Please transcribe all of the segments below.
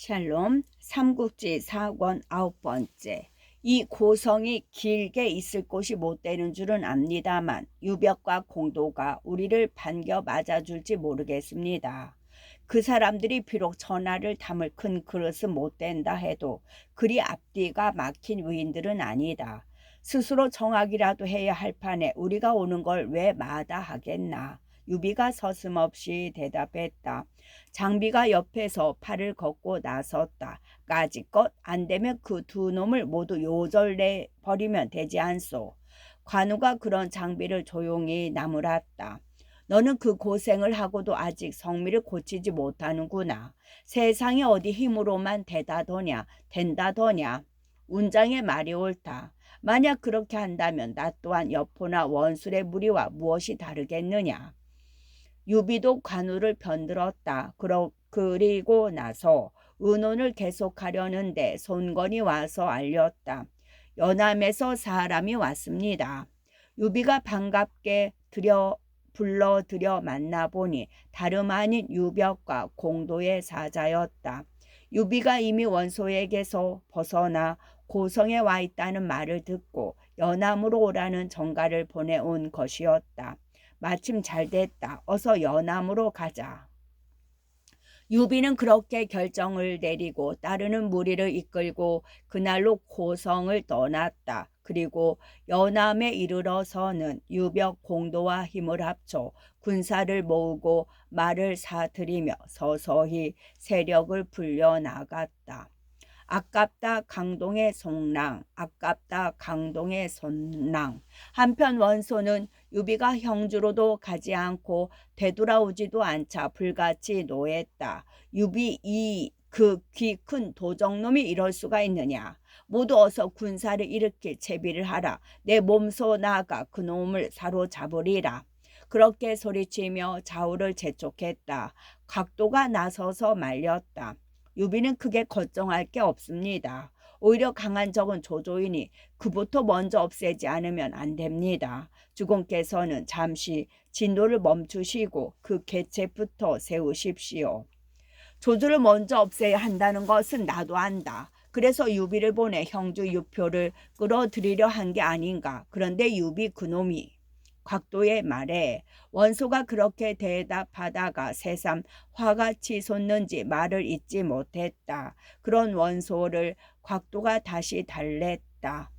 샬롬 삼국지 4권 9번째. 이 고성이 길게 있을 곳이 못 되는 줄은 압니다만 유벽과 공도가 우리를 반겨 맞아줄지 모르겠습니다. 그 사람들이 비록 전하를 담을 큰 그릇은 못 된다 해도 그리 앞뒤가 막힌 위인들은 아니다. 스스로 정하기라도 해야 할 판에 우리가 오는 걸 왜 마다하겠나. 유비가 서슴없이 대답했다. 장비가 옆에서 팔을 걷고 나섰다. 까짓것 안 되면 그 두 놈을 모두 요절내 버리면 되지 않소. 관우가 그런 장비를 조용히 나무랐다. 너는 그 고생을 하고도 아직 성미를 고치지 못하는구나. 세상에 어디 힘으로만 된다더냐. 운장의 말이 옳다. 만약 그렇게 한다면 나 또한 여포나 원술의 무리와 무엇이 다르겠느냐. 유비도 관우를 편들었다. 그리고 나서 의논을 계속하려는데 손건이 와서 알렸다. 연암에서 사람이 왔습니다. 유비가 반갑게 불러들여 만나보니 다름 아닌 유벽과 공도의 사자였다. 유비가 이미 원소에게서 벗어나 고성에 와 있다는 말을 듣고 연암으로 오라는 전가를 보내온 것이었다. 마침 잘 됐다. 어서 연암으로 가자. 유비는 그렇게 결정을 내리고 따르는 무리를 이끌고 그날로 고성을 떠났다. 그리고 연암에 이르러서는 유벽 공도와 힘을 합쳐 군사를 모으고 말을 사들이며 서서히 세력을 불려나갔다. 아깝다 강동의 손랑. 한편 원소는 유비가 형주로도 가지 않고 되돌아오지도 않자 불같이 노했다. 유비 그 귀 큰 도적놈이 이럴 수가 있느냐. 모두 어서 군사를 일으킬 채비를 하라. 내 몸소 나아가 그놈을 사로잡으리라. 그렇게 소리치며 좌우를 재촉했다. 각도가 나서서 말렸다. 유비는 크게 걱정할 게 없습니다. 오히려 강한 적은 조조이니 그부터 먼저 없애지 않으면 안 됩니다. 주공께서는 잠시 진도를 멈추시고 그 개체부터 세우십시오. 조조를 먼저 없애야 한다는 것은 나도 안다. 그래서 유비를 보내 형주 유표를 끌어들이려 한 게 아닌가. 그런데 유비 그놈이 곽도의 말에 원소가 그렇게 대답하다가 새삼 화가 치솟는지 말을 잇지 못했다. 그런 원소를 곽도가 다시 달랬다.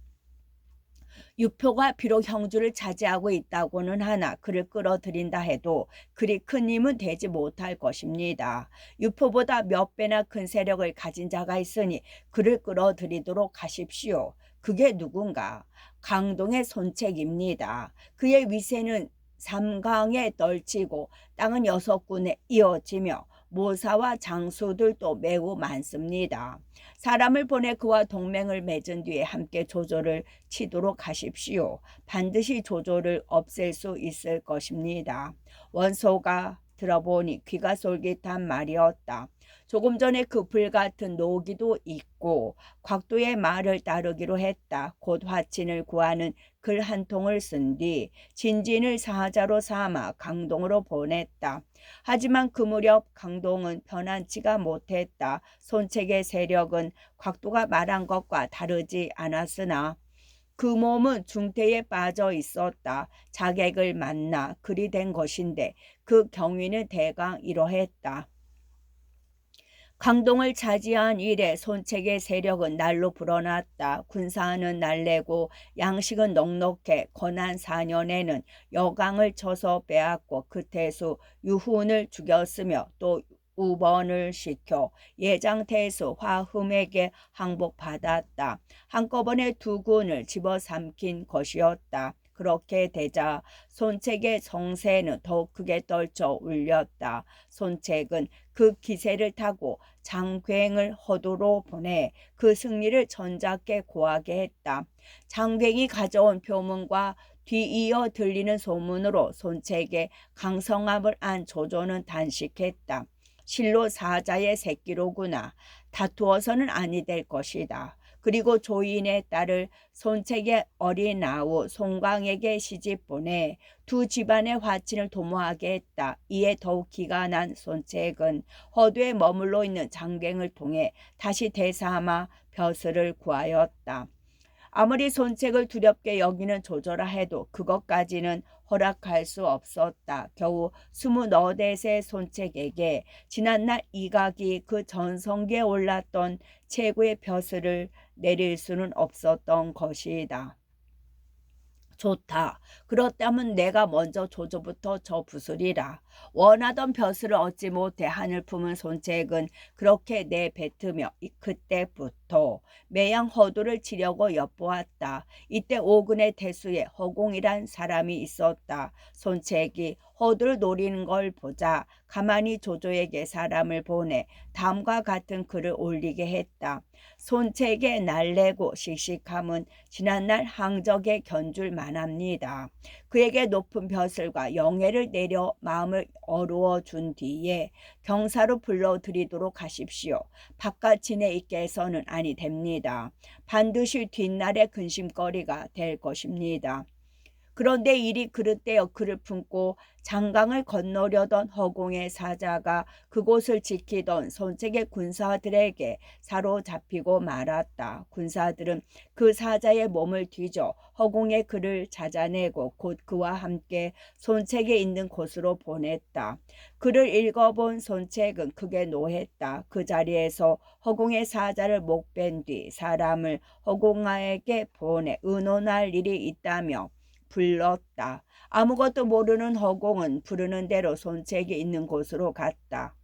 유표가 비록 형주를 차지하고 있다고는 하나 그를 끌어들인다 해도 그리 큰 힘은 되지 못할 것입니다. 유표보다 몇 배나 큰 세력을 가진 자가 있으니 그를 끌어들이도록 하십시오. 그게 누군가? 강동의 손책입니다. 그의 위세는 삼강에 떨치고 땅은 6군에 이어지며 모사와 장수들도 매우 많습니다. 사람을 보내 그와 동맹을 맺은 뒤에 함께 조조를 치도록 하십시오. 반드시 조조를 없앨 수 있을 것입니다. 원소가 들어보니 귀가 솔깃한 말이었다. 조금 전에 그 불같은 노기도 있고 곽도의 말을 따르기로 했다. 곧 화친을 구하는 글 한 통을 쓴 뒤 진진을 사자로 삼아 강동으로 보냈다. 하지만 그 무렵 강동은 편안치가 못했다. 손책의 세력은 곽도가 말한 것과 다르지 않았으나 그 몸은 중태에 빠져 있었다. 자객을 만나 그리 된 것인데 그 경위는 대강 이러했다. 강동을 차지한 이래 손책의 세력은 날로 불어났다. 군사는 날래고 양식은 넉넉해 권한 4년에는 여강을 쳐서 빼앗고 그태수 유훈을 죽였으며 또 우번을 시켜 예장태수 화흠에게 항복받았다. 한꺼번에 두 군을 집어삼킨 것이었다. 그렇게 되자 손책의 성세는 더욱 크게 떨쳐 울렸다. 손책은 그 기세를 타고 장괭을 허도로 보내 그 승리를 전작게 고하게 했다. 장괭이 가져온 표문과 뒤이어 들리는 소문으로 손책의 강성함을 안 조조는 단식했다. 실로 사자의 새끼로구나. 다투어서는 아니 될 것이다. 그리고 조인의 딸을 손책의 어린 아우 송광에게 시집보내 두 집안의 화친을 도모하게 했다. 이에 더욱 기가 난 손책은 허두에 머물러 있는 장갱을 통해 다시 대사하마 벼슬을 구하였다. 아무리 손책을 두렵게 여기는 조조라 해도 그것까지는 허락할 수 없었다. 겨우 24세 손책에게 지난날 이각이 그 전성기에 올랐던 최고의 벼슬을 내릴 수는 없었던 것이다. 좋다. 그렇다면 내가 먼저 조조부터 저 부수리라. 원하던 벼슬을 얻지 못해 하늘 품은 손책은 그렇게 내뱉으며 그때부터 매양 허도를 치려고 엿보았다. 이때 오근의 태수에 허공이란 사람이 있었다. 손책이 허도를 노리는 걸 보자 가만히 조조에게 사람을 보내 다음과 같은 글을 올리게 했다. 손책의 날래고 씩씩함은 지난날 항적에 견줄 만합니다. 그에게 높은 벼슬과 영예를 내려 마음을 어루어 준 뒤에 경사로 불러들이도록 하십시오. 바깥 진에 있게 해서는 아니 됩니다. 반드시 뒷날의 근심거리가 될 것입니다. 그런데 일이 그릇되어 그를 품고 장강을 건너려던 허공의 사자가 그곳을 지키던 손책의 군사들에게 사로잡히고 말았다. 군사들은 그 사자의 몸을 뒤져 허공의 그를 찾아내고 곧 그와 함께 손책에 있는 곳으로 보냈다. 그를 읽어본 손책은 크게 노했다. 그 자리에서 허공의 사자를 목벤 뒤 사람을 허공아에게 보내 의논할 일이 있다며 불렀다. 아무것도 모르는 허공은 부르는 대로 손책이 있는 곳으로 갔다.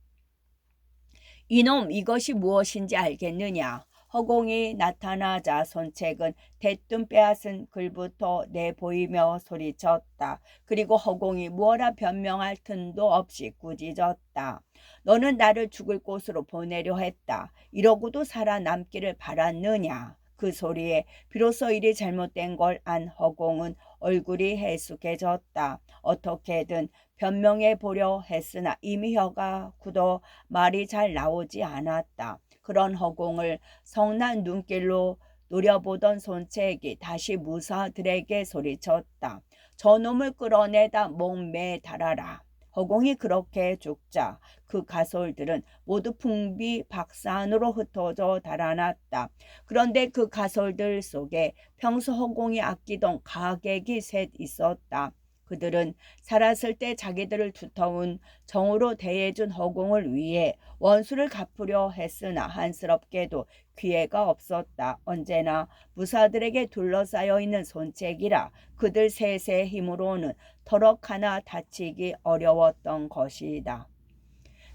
이놈 이것이 무엇인지 알겠느냐? 허공이 나타나자 손책은 대뜸 빼앗은 글부터 내보이며 소리쳤다. 그리고 허공이 무어라 변명할 틈도 없이 꾸짖었다. 너는 나를 죽을 곳으로 보내려 했다. 이러고도 살아남기를 바랐느냐? 그 소리에 비로소 일이 잘못된 걸 안 허공은 얼굴이 해숙해졌다. 어떻게든 변명해 보려 했으나 이미 혀가 굳어 말이 잘 나오지 않았다. 그런 허공을 성난 눈길로 노려보던 손책이 다시 무사들에게 소리쳤다. 저놈을 끌어내다 목매에 달아라. 허공이 그렇게 죽자 그 가솔들은 모두 풍비박산으로 흩어져 달아났다. 그런데 그 가솔들 속에 평소 허공이 아끼던 가객이 셋 있었다. 그들은 살았을 때 자기들을 두터운 정으로 대해준 허공을 위해 원수를 갚으려 했으나 한스럽게도 기회가 없었다. 언제나 무사들에게 둘러싸여 있는 손책이라 그들 셋의 힘으로는 터럭 하나 다치기 어려웠던 것이다.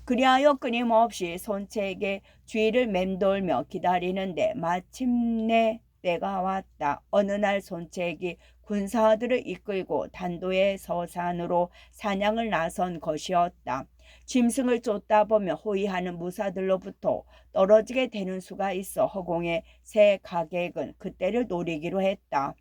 그리하여 끊임없이 손책의 주위를 맴돌며 기다리는데 마침내 때가 왔다. 어느 날 손책이 군사들을 이끌고 단도의 서산으로 사냥을 나선 것이었다. 짐승을 쫓다 보며 호위하는 무사들로부터 떨어지게 되는 수가 있어 허공의 새 가객은 그때를 노리기로 했다.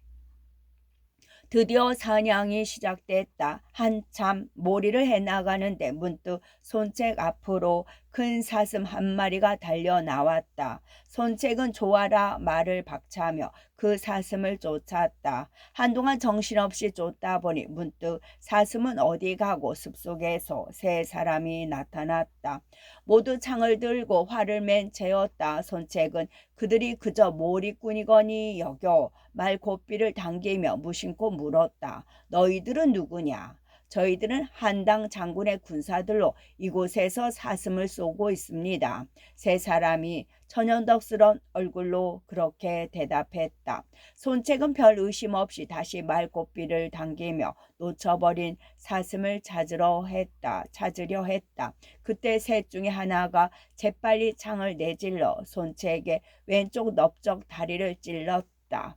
드디어 사냥이 시작됐다. 한참 몰이를 해나가는데 문득 손책 앞으로 큰 사슴 한 마리가 달려나왔다. 손책은 좋아라 말을 박차며 그 사슴을 쫓았다. 한동안 정신없이 쫓다 보니 문득 사슴은 어디 가고 숲속에서 세 사람이 나타났다. 모두 창을 들고 활을 맨 채였다. 손책은 그들이 그저 몰이꾼이거니 여겨 말고삐를 당기며 무심코 물었다. 너희들은 누구냐? 저희들은 한당 장군의 군사들로 이곳에서 사슴을 쏘고 있습니다. 세 사람이 천연덕스러운 얼굴로 그렇게 대답했다. 손책은 별 의심 없이 다시 말고삐를 당기며 놓쳐버린 사슴을 찾으려 했다. 그때 셋 중에 하나가 재빨리 창을 내질러 손책의 왼쪽 넓적 다리를 찔렀다.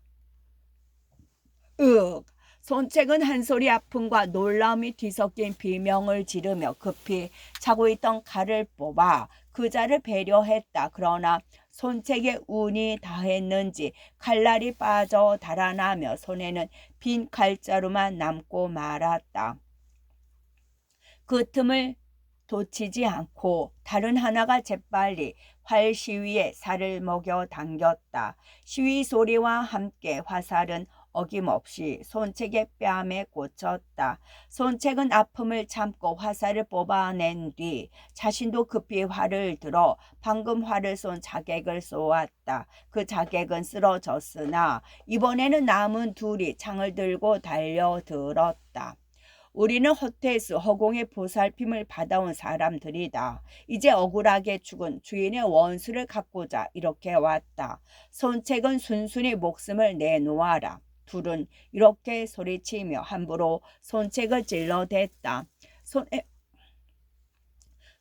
손책은 한 소리 아픔과 놀라움이 뒤섞인 비명을 지르며 급히 차고 있던 칼을 뽑아 그자를 배려했다. 그러나 손책의 운이 다했는지 칼날이 빠져 달아나며 손에는 빈 칼자루만 남고 말았다. 그 틈을 놓치지 않고 다른 하나가 재빨리 활 시위에 살을 먹여 당겼다. 시위 소리와 함께 화살은 어김없이 손책의 뺨에 꽂혔다. 손책은 아픔을 참고 화살을 뽑아낸 뒤 자신도 급히 활을 들어 방금 활을 쏜 자객을 쏘았다. 그 자객은 쓰러졌으나 이번에는 남은 둘이 창을 들고 달려들었다. 우리는 호테스 허공의 보살핌을 받아온 사람들이다. 이제 억울하게 죽은 주인의 원수를 갚고자 이렇게 왔다. 손책은 순순히 목숨을 내놓아라. 둘은 이렇게 소리치며 함부로 손책을 찔러댔다.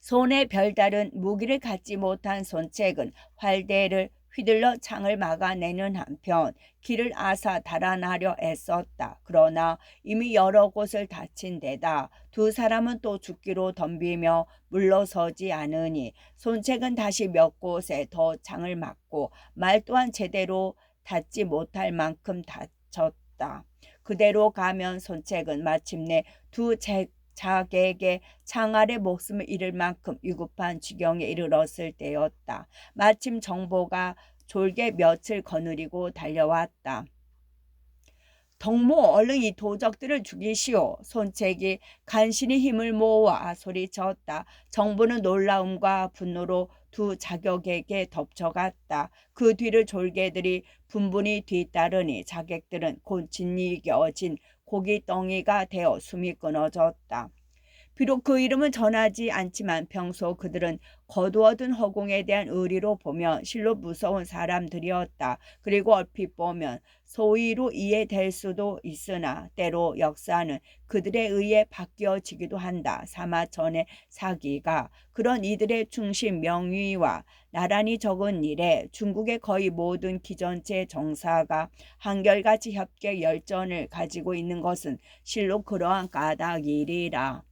손에 별다른 무기를 갖지 못한 손책은 활대를 휘둘러 창을 막아내는 한편 길을 아사 달아나려 애썼다. 그러나 이미 여러 곳을 다친 데다 두 사람은 또 죽기로 덤비며 물러서지 않으니 손책은 다시 몇 곳에 더 창을 막고 말 또한 제대로 닫지 못할 만큼 다쳤다. 그대로 가면 손책은 마침내 두 자객의 창 아래 목숨을 잃을 만큼 위급한 지경에 이르렀을 때였다. 마침 정보가 졸게 며칠 거느리고 달려왔다. 덕모 얼른 이 도적들을 죽이시오. 손책이 간신히 힘을 모아 소리쳤다. 정부는 놀라움과 분노로 두 자격에게 덮쳐갔다. 그 뒤를 졸개들이 분분히 뒤따르니 자객들은 곧 짓이겨진 고깃덩이가 되어 숨이 끊어졌다. 비록 그 이름은 전하지 않지만 평소 그들은 거두어둔 허공에 대한 의리로 보면 실로 무서운 사람들이었다. 그리고 얼핏 보면 소위로 이해될 수도 있으나 때로 역사는 그들에 의해 바뀌어지기도 한다. 사마천의 사기가 그런 이들의 충신 명의와 나란히 적은 일에 중국의 거의 모든 기전체 정사가 한결같이 협계 열전을 가지고 있는 것은 실로 그러한 까닭이리라.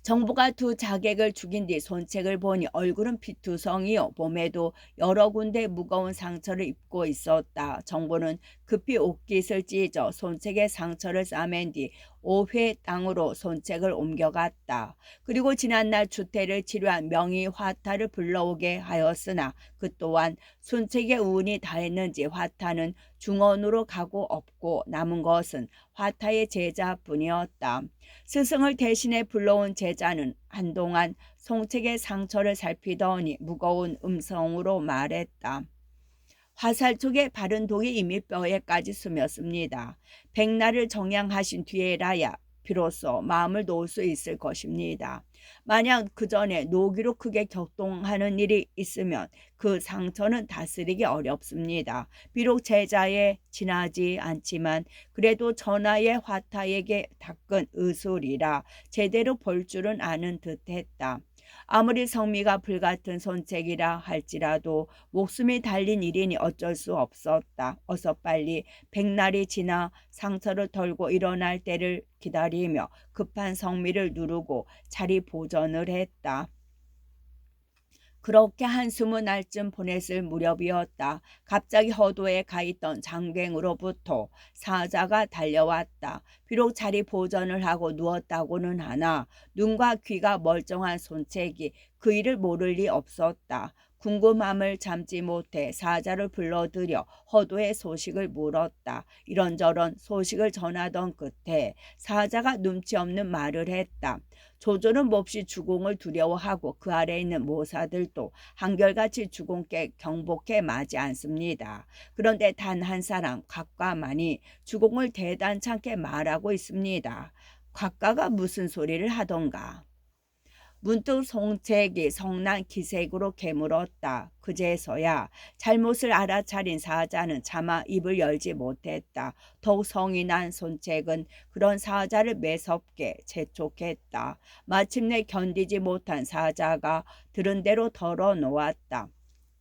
정부가 두 자객을 죽인 뒤 손책을 보니 얼굴은 피투성이요 몸에도 여러 군데 무거운 상처를 입고 있었다. 정부는 급히 옷깃을 찢어 손책의 상처를 싸맨 뒤 5회 땅으로 손책을 옮겨갔다. 그리고 지난날 주태를 치료한 명의 화타를 불러오게 하였으나 그 또한 손책의 운이 다했는지 화타는 중원으로 가고 없고 남은 것은 화타의 제자뿐이었다. 스승을 대신해 불러온 제자는 한동안 손책의 상처를 살피더니 무거운 음성으로 말했다. 화살 쪽에 바른 독이 이미 뼈에까지 스며습니다. 백날을 정양하신 뒤에라야 비로소 마음을 놓을 수 있을 것입니다. 만약 그 전에 노기로 크게 격동하는 일이 있으면 그 상처는 다스리기 어렵습니다. 비록 제자에 지나지 않지만 그래도 전하의 화타에게 닦은 의술이라 제대로 볼 줄은 아는 듯했다. 아무리 성미가 불같은 손책이라 할지라도 목숨이 달린 일이니 어쩔 수 없었다. 어서 빨리 백날이 지나 상처를 털고 일어날 때를 기다리며 급한 성미를 누르고 자리 보전을 했다. 그렇게 한숨을 날 쯤 보냈을 무렵이었다. 갑자기 허도에 가있던 장갱으로부터 사자가 달려왔다. 비록 자리 보전을 하고 누웠다고는 하나 눈과 귀가 멀쩡한 손책이 그 일을 모를 리 없었다. 궁금함을 참지 못해 사자를 불러들여 허도의 소식을 물었다. 이런저런 소식을 전하던 끝에 사자가 눈치 없는 말을 했다. 조조는 몹시 주공을 두려워하고 그 아래에 있는 모사들도 한결같이 주공께 경복해 마지 않습니다. 그런데 단 한 사람 곽가만이 주공을 대단찮게 말하고 있습니다. 곽가가 무슨 소리를 하던가. 문득 손책이 성난 기색으로 깨물었다. 그제서야 잘못을 알아차린 사자는 차마 입을 열지 못했다. 더욱 성이 난 손책은 그런 사자를 매섭게 재촉했다. 마침내 견디지 못한 사자가 들은 대로 털어놓았다.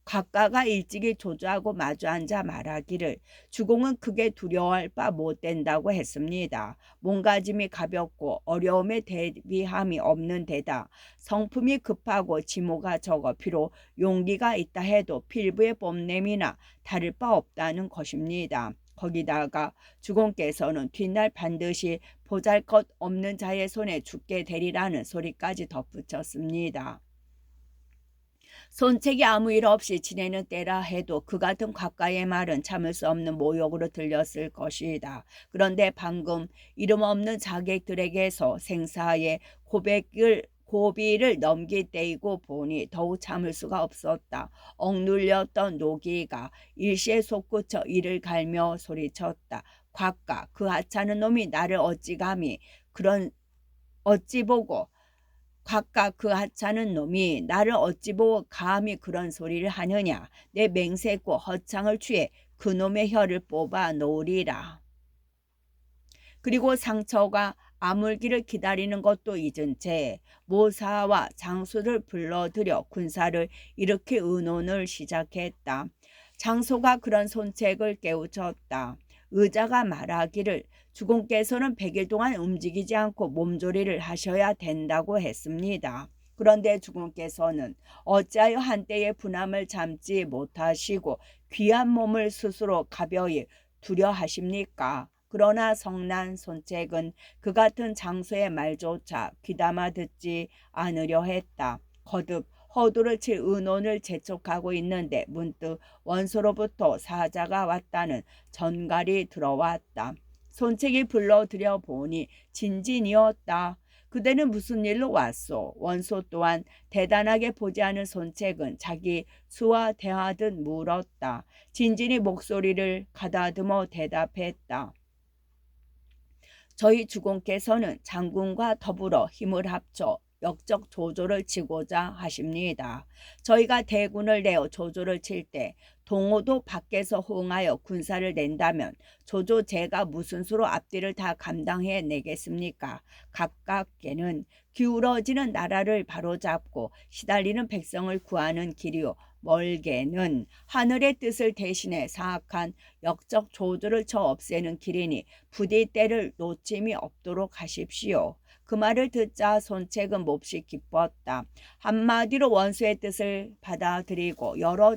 곽가가 일찍이 조조하고 마주 앉아 말하기를 주공은 크게 두려워할 바 못 된다고 했습니다. 몸가짐이 가볍고 어려움에 대비함이 없는 데다 성품이 급하고 지모가 적어 비록 용기가 있다 해도 필부의 뽐냄이나 다를 바 없다는 것입니다. 거기다가 주공께서는 뒷날 반드시 보잘것없는 자의 손에 죽게 되리라는 소리까지 덧붙였습니다. 손책이 아무 일 없이 지내는 때라 해도 그 같은 곽가의 말은 참을 수 없는 모욕으로 들렸을 것이다. 그런데 방금 이름 없는 자객들에게서 생사의 고비를 넘길 때이고 보니 더욱 참을 수가 없었다. 억눌렸던 노기가 일시에 솟구쳐 이를 갈며 소리쳤다. 곽가, 그 하찮은 놈이 나를 어찌 감히 어찌 보고 각각 그 하찮은 놈이 나를 어찌 보고 감히 그런 소리를 하느냐. 내 맹세코 허창을 취해 그 놈의 혀를 뽑아 놓으리라. 그리고 상처가 아물기를 기다리는 것도 잊은 채 모사와 장수를 불러들여 군사를 일으켜 의논을 시작했다. 장소가 그런 손책을 깨우쳤다. 의자가 말하기를 주공께서는 100일 동안 움직이지 않고 몸조리를 하셔야 된다고 했습니다. 그런데 주공께서는 어찌하여 한때의 분함을 참지 못하시고 귀한 몸을 스스로 가벼이 두려 하십니까? 그러나 성난 손책은 그 같은 장소의 말조차 귀담아 듣지 않으려 했다. 거듭 허두를 칠 의논을 재촉하고 있는데 문득 원소로부터 사자가 왔다는 전갈이 들어왔다. 손책이 불러들여 보니 진진이었다. 그대는 무슨 일로 왔소? 원소 또한 대단하게 보지 않은 손책은 자기 수와 대하듯 물었다. 진진이 목소리를 가다듬어 대답했다. 저희 주공께서는 장군과 더불어 힘을 합쳐 역적 조조를 치고자 하십니다. 저희가 대군을 내어 조조를 칠 때 동호도 밖에서 호응하여 군사를 낸다면 조조 제가 무슨 수로 앞뒤를 다 감당해 내겠습니까? 가깝게는 기울어지는 나라를 바로잡고 시달리는 백성을 구하는 길이요. 멀게는 하늘의 뜻을 대신해 사악한 역적 조조를 쳐 없애는 길이니 부디 때를 놓침이 없도록 하십시오. 그 말을 듣자 손책은 몹시 기뻤다. 한마디로 원수의 뜻을 받아들이고 여러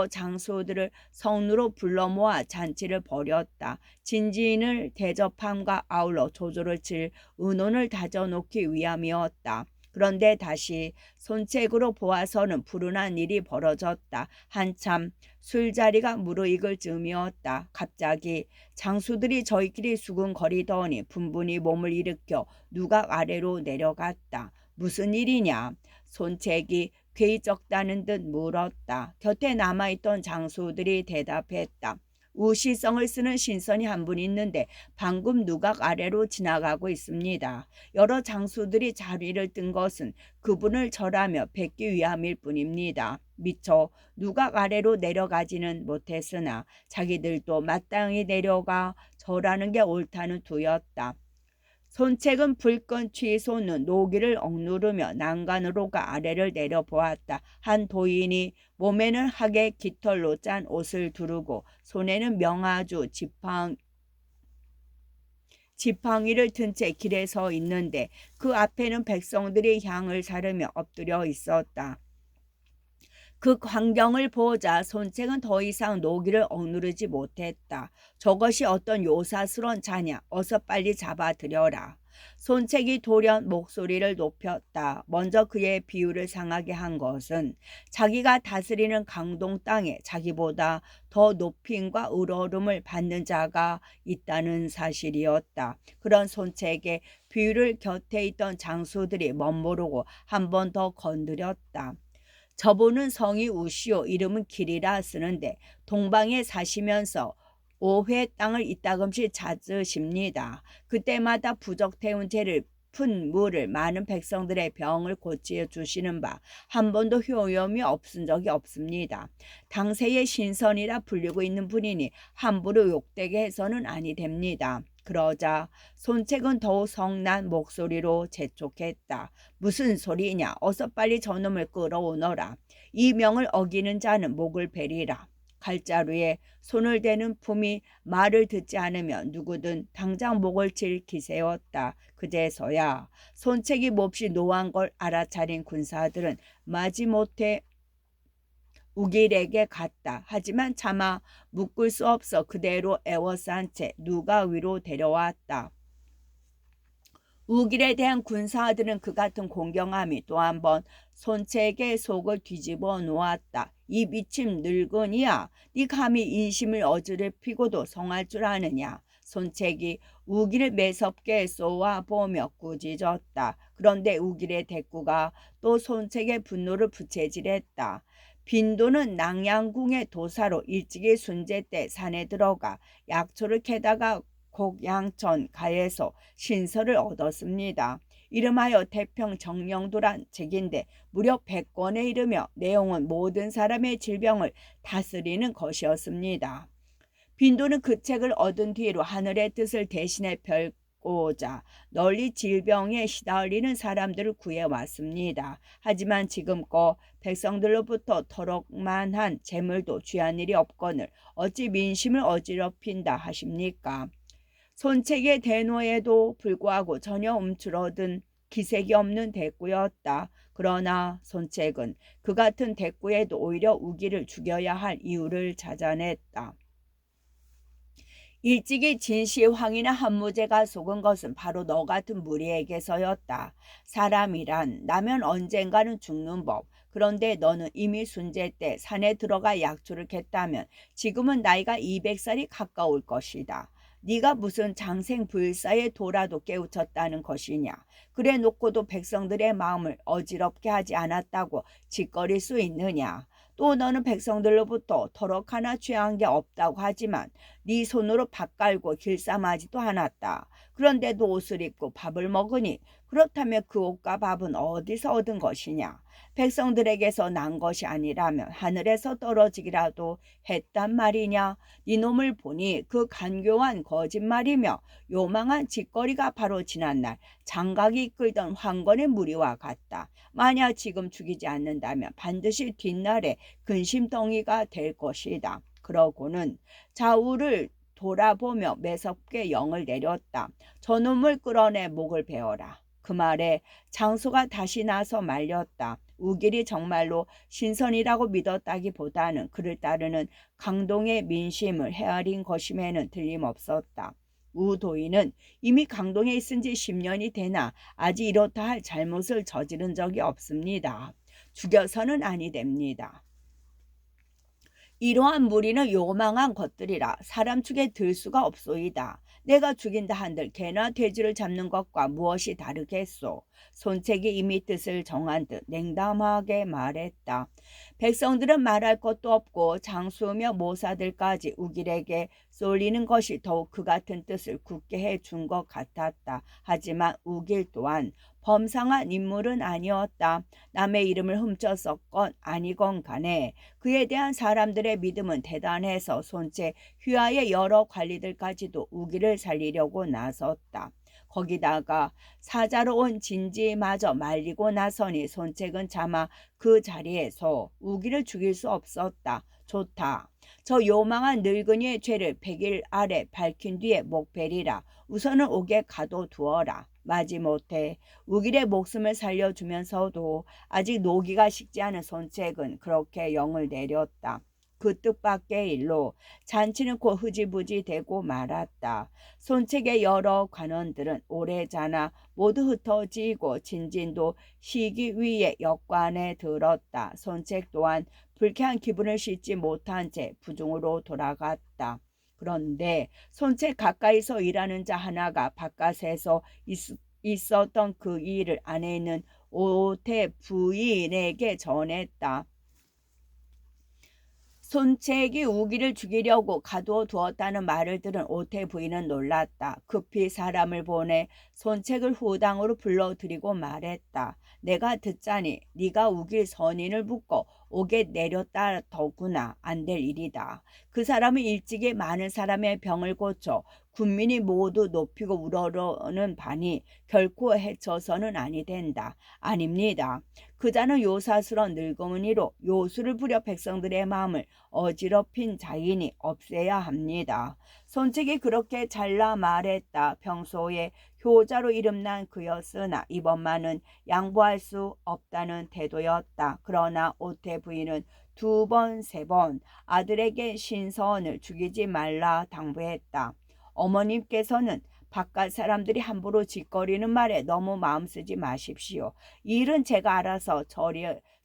장수들을 성루로 불러 모아 잔치를 벌였다. 진진을 대접함과 아울러 조조를 칠 의논을 다져놓기 위함이었다. 그런데 다시 손책으로 보아서는 불운한 일이 벌어졌다. 한참 술자리가 무르익을 즈음이었다. 갑자기 장수들이 저희끼리 수군거리더니 분분히 몸을 일으켜 누각 아래로 내려갔다. 무슨 일이냐? 손책이 괴이 적다는 듯 물었다. 곁에 남아있던 장수들이 대답했다. 우시성을 쓰는 신선이 한 분 있는데 방금 누각 아래로 지나가고 있습니다. 여러 장수들이 자리를 뜬 것은 그분을 절하며 뵙기 위함일 뿐입니다. 미처 누각 아래로 내려가지는 못했으나 자기들도 마땅히 내려가 절하는 게 옳다는 투였다. 손책은 불끈 취소는 노기를 억누르며 난간으로가 아래를 내려보았다. 한 도인이 몸에는 하계 깃털로 짠 옷을 두르고 손에는 명아주 지팡이를 든 채 길에 서 있는데 그 앞에는 백성들이 향을 사르며 엎드려 있었다. 그 광경을 보자 손책은 더 이상 노기를 억누르지 못했다. 저것이 어떤 요사스런 자냐. 어서 빨리 잡아들여라. 손책이 돌연 목소리를 높였다. 먼저 그의 비유를 상하게 한 것은 자기가 다스리는 강동 땅에 자기보다 더 높임과 우러름을 받는 자가 있다는 사실이었다. 그런 손책의 비유를 곁에 있던 장수들이 멋모르고 한 번 더 건드렸다. 저분은 성이 우시오 이름은 길이라 쓰는데 동방에 사시면서 5회 땅을 이따금씩 찾으십니다. 그때마다 부적 태운 죄를 푼 물을 많은 백성들의 병을 고치어 주시는 바 한 번도 효염이 없은 적이 없습니다. 당세의 신선이라 불리고 있는 분이니 함부로 욕되게 해서는 아니 됩니다. 그러자 손책은 더욱 성난 목소리로 재촉했다. 무슨 소리냐? 어서 빨리 저놈을 끌어오너라. 이 명을 어기는 자는 목을 베리라. 칼자루에 손을 대는 품이 말을 듣지 않으면 누구든 당장 목을 칠 기세였다. 그제서야 손책이 몹시 노한 걸 알아차린 군사들은 마지못해 우길에게 갔다. 하지만 차마 묶을 수 없어 그대로 애워싼 채 누가 위로 데려왔다. 우길에 대한 군사들은 그 같은 공경함이 또 한 번 손책의 속을 뒤집어 놓았다. 이 미친 늙은이야, 네 감히 인심을 어지럽히고도 성할 줄 아느냐. 손책이 우길을 매섭게 쏘아보며 꾸짖었다. 그런데 우길의 대꾸가 또 손책의 분노를 부채질했다. 빈도는 낭양궁의 도사로 일찍이 순제 때 산에 들어가 약초를 캐다가 곡양천 가에서 신서를 얻었습니다. 이름하여 태평 정령도란 책인데 무려 100권에 이르며 내용은 모든 사람의 질병을 다스리는 것이었습니다. 빈도는 그 책을 얻은 뒤로 하늘의 뜻을 대신해 펼고자 널리 질병에 시달리는 사람들을 구해왔습니다. 하지만 지금껏 백성들로부터 터럭만한 재물도 취한 일이 없거늘 어찌 민심을 어지럽힌다 하십니까? 손책의 대노에도 불구하고 전혀 움츠러든 기색이 없는 대꾸였다. 그러나 손책은 그 같은 대꾸에도 오히려 우기를 죽여야 할 이유를 찾아냈다. 일찍이 진시황이나 한무제가 속은 것은 바로 너 같은 무리에게서였다. 사람이란 나면 언젠가는 죽는 법. 그런데 너는 이미 순제 때 산에 들어가 약초를 캤다면 지금은 나이가 200살이 가까울 것이다. 네가 무슨 장생불사의 도라도 깨우쳤다는 것이냐. 그래 놓고도 백성들의 마음을 어지럽게 하지 않았다고 짓거릴 수 있느냐. 또 너는 백성들로부터 터럭 하나 취한 게 없다고 하지만 네 손으로 밥 깔고 길쌈하지도 않았다. 그런데도 옷을 입고 밥을 먹으니 그렇다면 그 옷과 밥은 어디서 얻은 것이냐. 백성들에게서 난 것이 아니라면 하늘에서 떨어지기라도 했단 말이냐. 이놈을 보니 그 간교한 거짓말이며 요망한 짓거리가 바로 지난날 장각이 이끌던 황건의 무리와 같다. 만약 지금 죽이지 않는다면 반드시 뒷날에 근심덩이가 될 것이다. 그러고는 좌우를 돌아보며 매섭게 영을 내렸다. 저놈을 끌어내 목을 베어라. 그 말에 장소가 다시 나서 말렸다. 우길이 정말로 신선이라고 믿었다기보다는 그를 따르는 강동의 민심을 헤아린 것임에는 틀림없었다. 우도인은 이미 강동에 있은 지 10년이 되나 아직 이렇다 할 잘못을 저지른 적이 없습니다. 죽여서는 아니 됩니다. 이러한 무리는 요망한 것들이라 사람 축에 들 수가 없소이다. 내가 죽인다 한들 개나 돼지를 잡는 것과 무엇이 다르겠소. 손책이 이미 뜻을 정한 듯 냉담하게 말했다. 백성들은 말할 것도 없고 장수며 모사들까지 우길에게 쏠리는 것이 더욱 그 같은 뜻을 굳게 해준 것 같았다. 하지만 우길 또한 범상한 인물은 아니었다. 남의 이름을 훔쳤었건 아니건 간에 그에 대한 사람들의 믿음은 대단해서 손체 휘하의 여러 관리들까지도 우기를 살리려고 나섰다. 거기다가 사자로 온 진지마저 말리고 나서니 손책은 차마 그 자리에서 우기를 죽일 수 없었다. 좋다. 저 요망한 늙은이의 죄를 100일 아래 밝힌 뒤에 목베리라. 우선은 옥에 가둬두어라. 마지못해 우길의 목숨을 살려주면서도 아직 노기가 식지 않은 손책은 그렇게 영을 내렸다. 그 뜻밖의 일로 잔치는 곧 흐지부지 되고 말았다. 손책의 여러 관원들은 오래자나 모두 흩어지고 진진도 시기 위에 역관에 들었다. 손책 또한 불쾌한 기분을 씻지 못한 채 부중으로 돌아갔다. 그런데 손책 가까이서 일하는 자 하나가 바깥에서 있었던 그 일을 안에 있는 오태 부인에게 전했다. 손책이 우기를 죽이려고 가둬두었다는 말을 들은 오태 부인은 놀랐다. 급히 사람을 보내 손책을 후당으로 불러들이고 말했다. 내가 듣자니 네가 우길 선인을 묶어 옥에 내렸다 더구나 안 될 일이다. 그 사람은 일찍이 많은 사람의 병을 고쳐 군민이 모두 높이고 우러러는 바니 결코 해쳐서는 아니 된다. 아닙니다. 그자는 요사스런 늙은이로 요술을 부려 백성들의 마음을 어지럽힌 자인이 없애야 합니다. 손책이 그렇게 잘라 말했다. 평소에 효자로 이름난 그였으나 이번만은 양보할 수 없다는 태도였다. 그러나 오태 부인은 2번, 3번 아들에게 신선을 죽이지 말라 당부했다. 어머님께서는 바깥 사람들이 함부로 짓거리는 말에 너무 마음 쓰지 마십시오. 이 일은 제가 알아서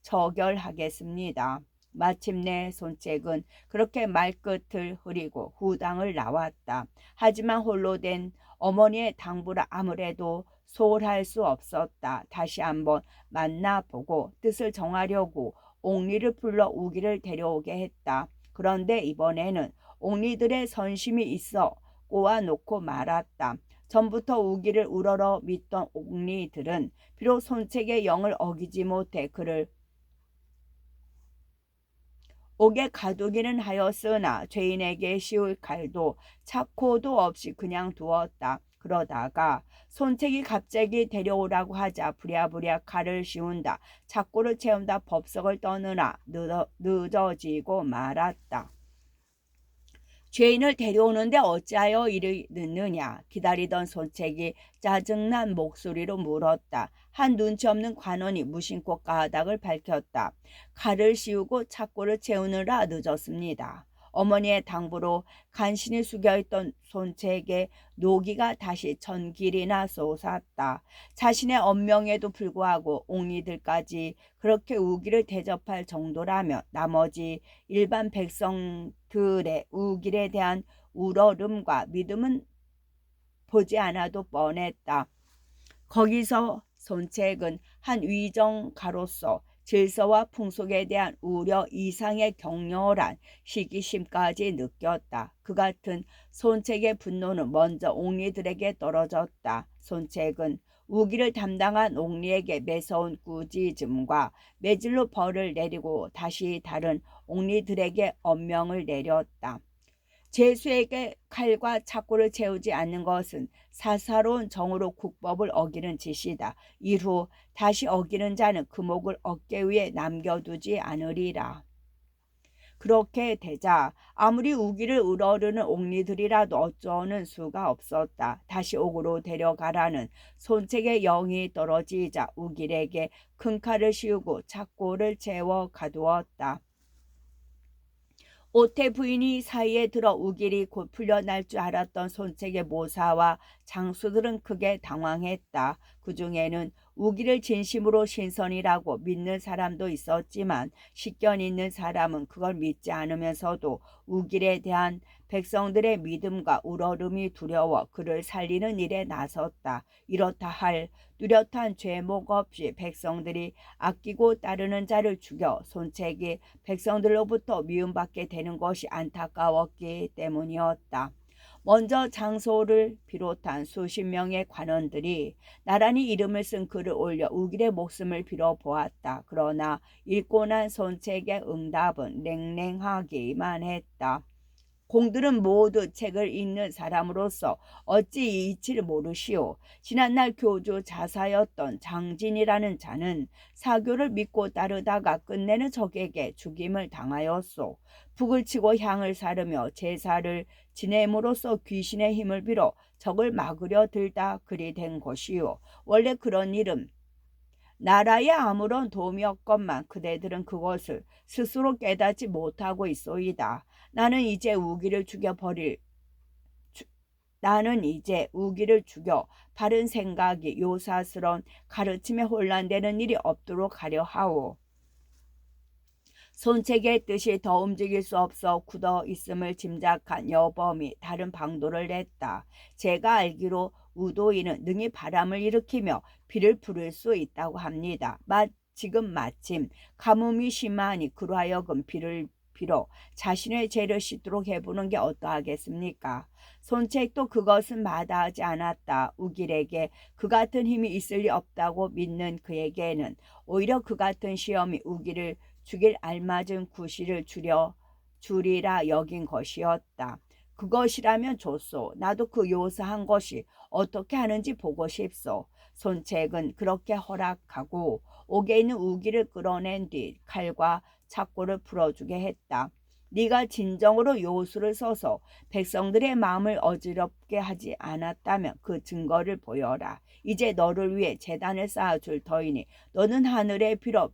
처결하겠습니다. 마침내 손책은 그렇게 말끝을 흐리고 후당을 나왔다. 하지만 홀로 된 어머니의 당부라 아무래도 소홀할 수 없었다. 다시 한번 만나보고 뜻을 정하려고 옥리를 불러 우기를 데려오게 했다. 그런데 이번에는 옥리들의 선심이 있어 꼬아놓고 말았다. 전부터 우기를 우러러 믿던 옥리들은 비록 손책의 영을 어기지 못해 그를 옥에 가두기는 하였으나 죄인에게 씌울 칼도 차코도 없이 그냥 두었다. 그러다가 손책이 갑자기 데려오라고 하자 부랴부랴 칼을 씌운다. 차코를 채운다. 법석을 떠느라 늦어지고 말았다. 죄인을 데려오는데 어찌하여 이리 늦느냐. 기다리던 손책이 짜증난 목소리로 물었다. 한 눈치 없는 관원이 무심코 까닭을 밝혔다. 칼을 씌우고 착고를 채우느라 늦었습니다. 어머니의 당부로 간신히 숙여있던 손책의 노기가 다시 천길이나 솟았다. 자신의 언명에도 불구하고 옥리들까지 그렇게 우기를 대접할 정도라면 나머지 일반 백성들의 우길에 대한 우러름과 믿음은 보지 않아도 뻔했다. 거기서 손책은 한 위정가로서 질서와 풍속에 대한 우려 이상의 격렬한 시기심까지 느꼈다. 그 같은 손책의 분노는 먼저 옥리들에게 떨어졌다. 손책은 우기를 담당한 옥리에게 매서운 꾸짖음과 매질로 벌을 내리고 다시 다른 옥리들에게 엄명을 내렸다. 죄수에게 칼과 착고를 채우지 않는 것은 사사로운 정으로 국법을 어기는 짓이다. 이후 다시 어기는 자는 그 목을 어깨 위에 남겨두지 않으리라. 그렇게 되자 아무리 우기를 우러르는 옥리들이라도 어쩌는 수가 없었다. 다시 옥으로 데려가라는 손책의 영이 떨어지자 우길에게 큰 칼을 씌우고 착고를 채워 가두었다. 오태 부인이 사이에 들어 우길이 곧 풀려날 줄 알았던 손책의 모사와 장수들은 크게 당황했다. 그 중에는 우길을 진심으로 신선이라고 믿는 사람도 있었지만 식견 있는 사람은 그걸 믿지 않으면서도 우길에 대한 백성들의 믿음과 우러름이 두려워 그를 살리는 일에 나섰다. 이렇다 할 뚜렷한 죄목 없이 백성들이 아끼고 따르는 자를 죽여 손책이 백성들로부터 미움받게 되는 것이 안타까웠기 때문이었다. 먼저 장소를 비롯한 수십 명의 관원들이 나란히 이름을 쓴 글을 올려 우길의 목숨을 빌어보았다. 그러나 읽고 난 손책의 응답은 냉랭하기만 했다. 공들은 모두 책을 읽는 사람으로서 어찌 이 이치를 모르시오. 지난날 교주 자사였던 장진이라는 자는 사교를 믿고 따르다가 끝내는 적에게 죽임을 당하였소. 북을 치고 향을 사르며 제사를 지냄으로써 귀신의 힘을 빌어 적을 막으려 들다 그리 된 것이오. 원래 그런 일은 나라에 아무런 도움이 없건만 그대들은 그것을 스스로 깨닫지 못하고 있소이다. 나는 이제 우기를 죽여 바른 생각이 요사스러운 가르침에 혼란되는 일이 없도록 하려 하오. 손책의 뜻이 더 움직일 수 없어 굳어 있음을 짐작한 여범이 다른 방도를 냈다. 제가 알기로 우도인은 능히 바람을 일으키며 비를 부를 수 있다고 합니다. 지금 마침 가뭄이 심하니 그로 하여금 비를 빌어 자신의 죄를 씻도록 해보는 게 어떠하겠습니까? 손책도 그것은 마다하지 않았다. 우길에게 그 같은 힘이 있을 리 없다고 믿는 그에게는 오히려 그 같은 시험이 우길을 죽일 알맞은 구실을 주리라 여긴 것이었다. 그것이라면 좋소. 나도 그 요사한 것이 어떻게 하는지 보고 싶소. 손책은 그렇게 허락하고 옥에 있는 우기를 끌어낸 뒤 칼과 착고를 풀어주게 했다. 네가 진정으로 요술을 써서 백성들의 마음을 어지럽게 하지 않았다면 그 증거를 보여라. 이제 너를 위해 제단을 쌓아줄 터이니 너는 하늘에 빌어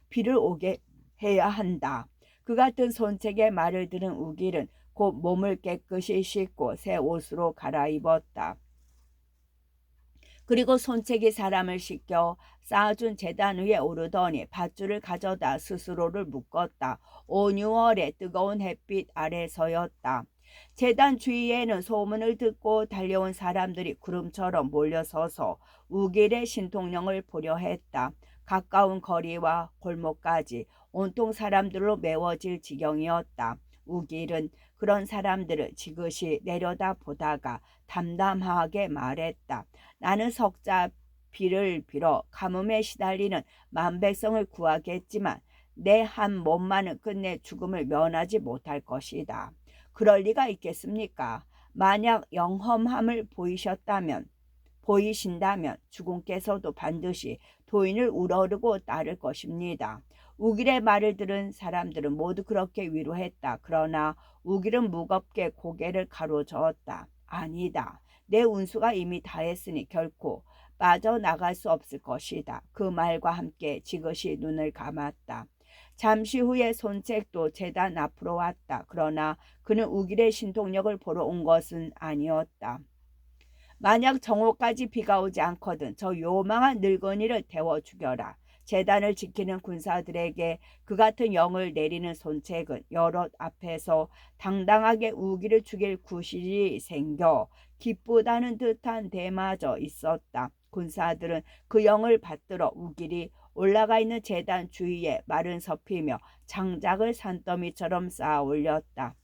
비를 오게 해야 한다. 그 같은 손책의 말을 들은 우길은 곧 몸을 깨끗이 씻고 새 옷으로 갈아입었다. 그리고 손책이 사람을 씻겨 쌓아준 제단 위에 오르더니 밧줄을 가져다 스스로를 묶었다. 온유월의 뜨거운 햇빛 아래 서였다. 제단 주위에는 소문을 듣고 달려온 사람들이 구름처럼 몰려서서 우길의 신통령을 보려 했다. 가까운 거리와 골목까지 온통 사람들로 메워질 지경이었다. 우길은 그런 사람들을 지그시 내려다 보다가 담담하게 말했다. 나는 석자 비를 빌어 가뭄에 시달리는 만백성을 구하겠지만 내 한 몸만은 끝내 죽음을 면하지 못할 것이다. 그럴 리가 있겠습니까? 만약 영험함을 보이신다면 주공께서도 반드시 도인을 우러르고 따를 것입니다. 우길의 말을 들은 사람들은 모두 그렇게 위로했다. 그러나 우길은 무겁게 고개를 가로저었다. 아니다. 내 운수가 이미 다했으니 결코 빠져나갈 수 없을 것이다. 그 말과 함께 지그시 눈을 감았다. 잠시 후에 손책도 제단 앞으로 왔다. 그러나 그는 우길의 신통력을 보러 온 것은 아니었다. 만약 정오까지 비가 오지 않거든 저 요망한 늙은이를 태워 죽여라. 제단을 지키는 군사들에게 그 같은 영을 내리는 손책은 여럿 앞에서 당당하게 우기를 죽일 구실이 생겨 기쁘다는 듯한 대마저 있었다. 군사들은 그 영을 받들어 우길이 올라가 있는 제단 주위에 마른 섭이며 장작을 산더미처럼 쌓아 올렸다.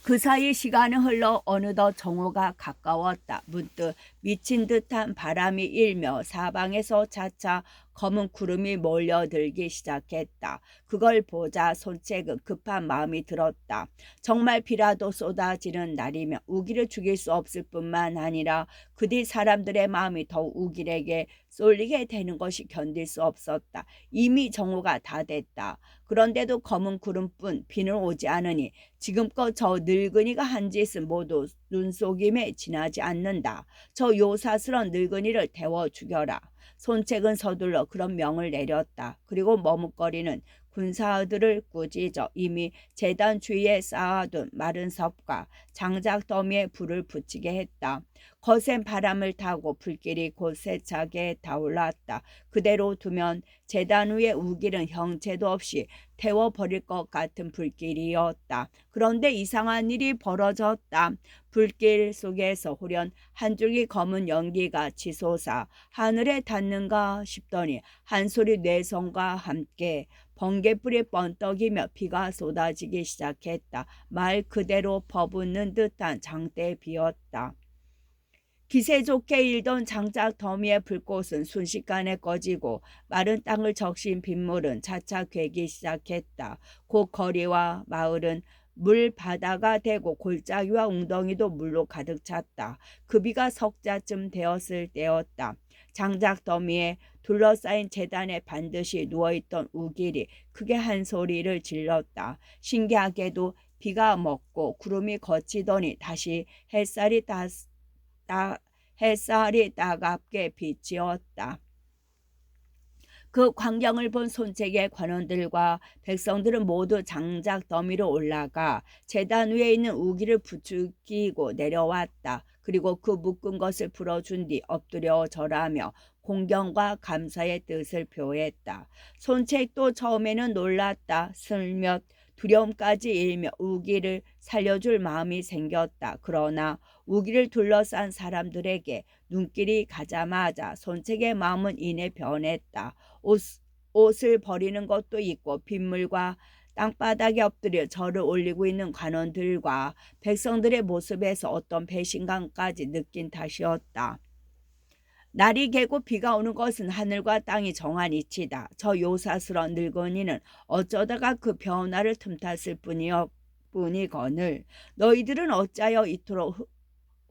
그 사이 시간은 흘러 어느덧 정오가 가까웠다. 문득 미친 듯한 바람이 일며 사방에서 차차 검은 구름이 몰려들기 시작했다. 그걸 보자 손책은 급한 마음이 들었다. 정말 비라도 쏟아지는 날이며 우기를 죽일 수 없을 뿐만 아니라 그 뒤 사람들의 마음이 더욱 우길에게 쏠리게 되는 것이 견딜 수 없었다. 이미 정오가 다 됐다. 그런데도 검은 구름뿐 비는 오지 않으니 지금껏 저 늙은이가 한 짓은 모두 눈속임에 지나지 않는다. 저 요사스런 늙은이를 태워 죽여라. 손책은 서둘러 그런 명을 내렸다. 그리고 머뭇거리는 군사들을 꾸짖어 이미 제단 주위에 쌓아둔 마른 섭과 장작 더미에 불을 붙이게 했다. 거센 바람을 타고 불길이 곧 세차게 타올랐다. 그대로 두면 제단 위에 우길은 형체도 없이 태워버릴 것 같은 불길이었다. 그런데 이상한 일이 벌어졌다. 불길 속에서忽然 한 줄기 검은 연기가 치솟아 하늘에 닿는가 싶더니 한 소리 뇌성과 함께 번개불이 번떡이며 비가 쏟아지기 시작했다. 말 그대로 퍼붓는 듯한 장대비였다. 기세 좋게 일던 장작 더미의 불꽃은 순식간에 꺼지고 마른 땅을 적신 빗물은 차차 괴기 시작했다. 곧 거리와 마을은 물바다가 되고 골짜기와 웅덩이도 물로 가득 찼다. 그 비가 석자쯤 되었을 때였다. 장작 더미에 둘러싸인 제단에 반드시 누워있던 우길이 크게 한 소리를 질렀다. 신기하게도 비가 멎고 구름이 걷히더니 다시 햇살이 따갑게 비치었다. 그 광경을 본 손책의 관원들과 백성들은 모두 장작 더미로 올라가 제단 위에 있는 우기를 부추기고 내려왔다. 그리고 그 묶은 것을 풀어준 뒤 엎드려 절하며 공경과 감사의 뜻을 표했다. 손책도 처음에는 놀랐다. 슬며시 두려움까지 일며 우기를 살려줄 마음이 생겼다. 그러나 우기를 둘러싼 사람들에게 눈길이 가자마자 손책의 마음은 이내 변했다. 옷을 버리는 것도 있고 빗물과 땅바닥에 엎드려 절을 올리고 있는 관원들과 백성들의 모습에서 어떤 배신감까지 느낀 탓이었다. 날이 개고 비가 오는 것은 하늘과 땅이 정한 이치다. 저 요사스런 늙은이는 어쩌다가 그 변화를 틈탔을 뿐이거늘 너희들은 어찌하여 이토록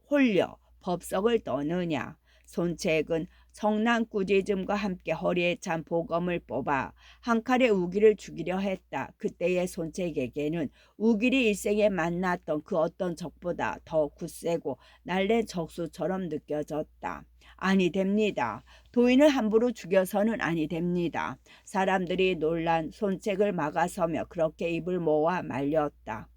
홀려 법석을 떠느냐. 손책은 성난 꾸짖음과 함께 허리에 찬 보검을 뽑아 한 칼에 우길을 죽이려 했다. 그때의 손책에게는 우길이 일생에 만났던 그 어떤 적보다 더 굳세고 날랜 적수처럼 느껴졌다. 아니 됩니다. 도인을 함부로 죽여서는 아니 됩니다. 사람들이 놀란 손책을 막아서며 그렇게 입을 모아 말렸다.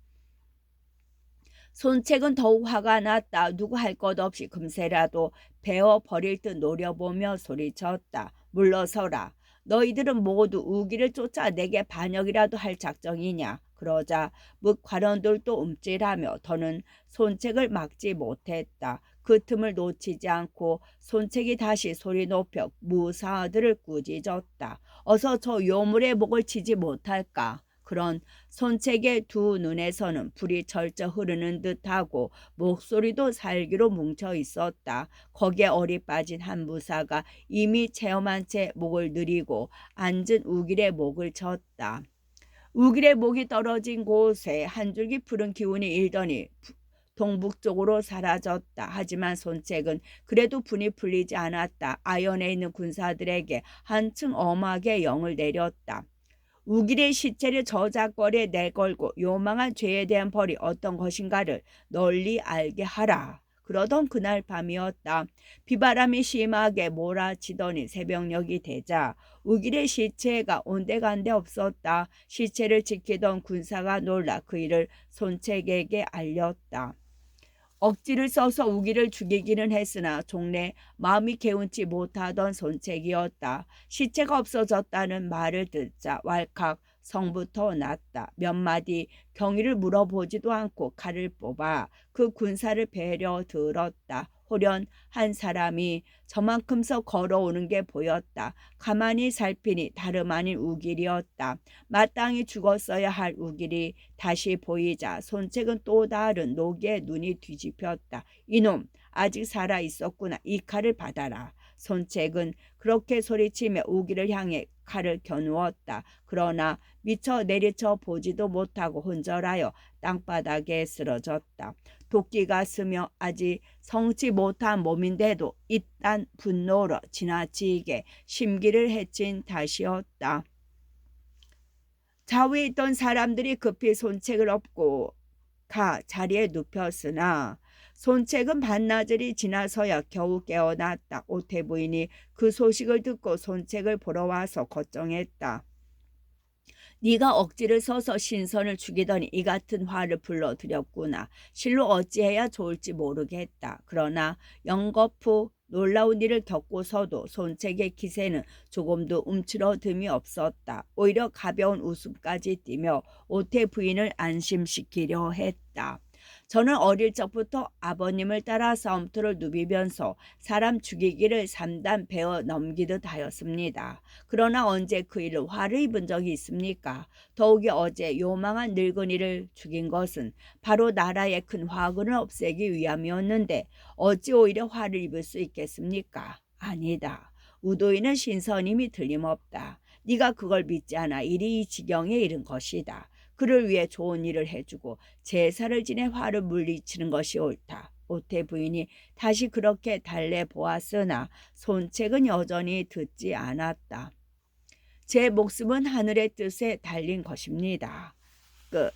손책은 더욱 화가 났다. 누구 할 것 없이 금세라도 베어 버릴 듯 노려보며 소리쳤다. 물러서라. 너희들은 모두 우기를 쫓아 내게 반역이라도 할 작정이냐. 그러자 묵관원들도 움찔하며 더는 손책을 막지 못했다. 그 틈을 놓치지 않고 손책이 다시 소리 높여 무사들을 꾸짖었다. 어서 저 요물의 목을 치지 못할까. 그런 손책의 두 눈에서는 불이 절저 흐르는 듯하고 목소리도 살기로 뭉쳐 있었다. 거기에 얼이 빠진 한 무사가 이미 체험한 채 목을 느리고 앉은 우길의 목을 쳤다. 우길의 목이 떨어진 곳에 한 줄기 푸른 기운이 일더니 동북쪽으로 사라졌다. 하지만 손책은 그래도 분이 풀리지 않았다. 아연에 있는 군사들에게 한층 엄하게 영을 내렸다. 우길의 시체를 저작거리에 내걸고 요망한 죄에 대한 벌이 어떤 것인가를 널리 알게 하라. 그러던 그날 밤이었다. 비바람이 심하게 몰아치더니 새벽녘이 되자 우길의 시체가 온데간데 없었다. 시체를 지키던 군사가 놀라 그 일을 손책에게 알렸다. 억지를 써서 우기를 죽이기는 했으나 종래 마음이 개운치 못하던 손책이었다. 시체가 없어졌다는 말을 듣자 왈칵 성부터 났다. 몇 마디 경위를 물어보지도 않고 칼을 뽑아 그 군사를 베려 들었다. 호련 한 사람이 저만큼서 걸어오는 게 보였다. 가만히 살피니 다름 아닌 우길이었다. 마땅히 죽었어야 할 우길이 다시 보이자 손책은 또 다른 노기에 눈이 뒤집혔다. 이놈 아직 살아 있었구나. 이 칼을 받아라. 손책은 그렇게 소리치며 우길을 향해 칼을 겨누었다. 그러나 미처 내리쳐 보지도 못하고 혼절하여 땅바닥에 쓰러졌다. 도끼가 스며 아직 성치 못한 몸인데도 이딴 분노로 지나치게 심기를 해친 탓이었다. 좌우에 있던 사람들이 급히 손책을 업고 가 자리에 눕혔으나 손책은 반나절이 지나서야 겨우 깨어났다. 오태 부인이 그 소식을 듣고 손책을 보러 와서 걱정했다. 네가 억지를 써서 신선을 죽이더니 이 같은 화를 불러들였구나. 실로 어찌해야 좋을지 모르겠다. 그러나 영거푸 놀라운 일을 겪고서도 손책의 기세는 조금도 움츠러듦이 없었다. 오히려 가벼운 웃음까지 띠며 오태 부인을 안심시키려 했다. 저는 어릴 적부터 아버님을 따라 싸움터를 누비면서 사람 죽이기를 3단 배워 넘기듯 하였습니다. 그러나 언제 그 일을 화를 입은 적이 있습니까? 더욱이 어제 요망한 늙은이를 죽인 것은 바로 나라의 큰 화근을 없애기 위함이었는데 어찌 오히려 화를 입을 수 있겠습니까? 아니다. 우도인은 신선임이 틀림없다. 네가 그걸 믿지 않아 일이 이 지경에 이른 것이다. 그를 위해 좋은 일을 해주고 제사를 지내 화를 물리치는 것이 옳다. 오태 부인이 다시 그렇게 달래보았으나 손책은 여전히 듣지 않았다. 제 목숨은 하늘의 뜻에 달린 것입니다. 끝.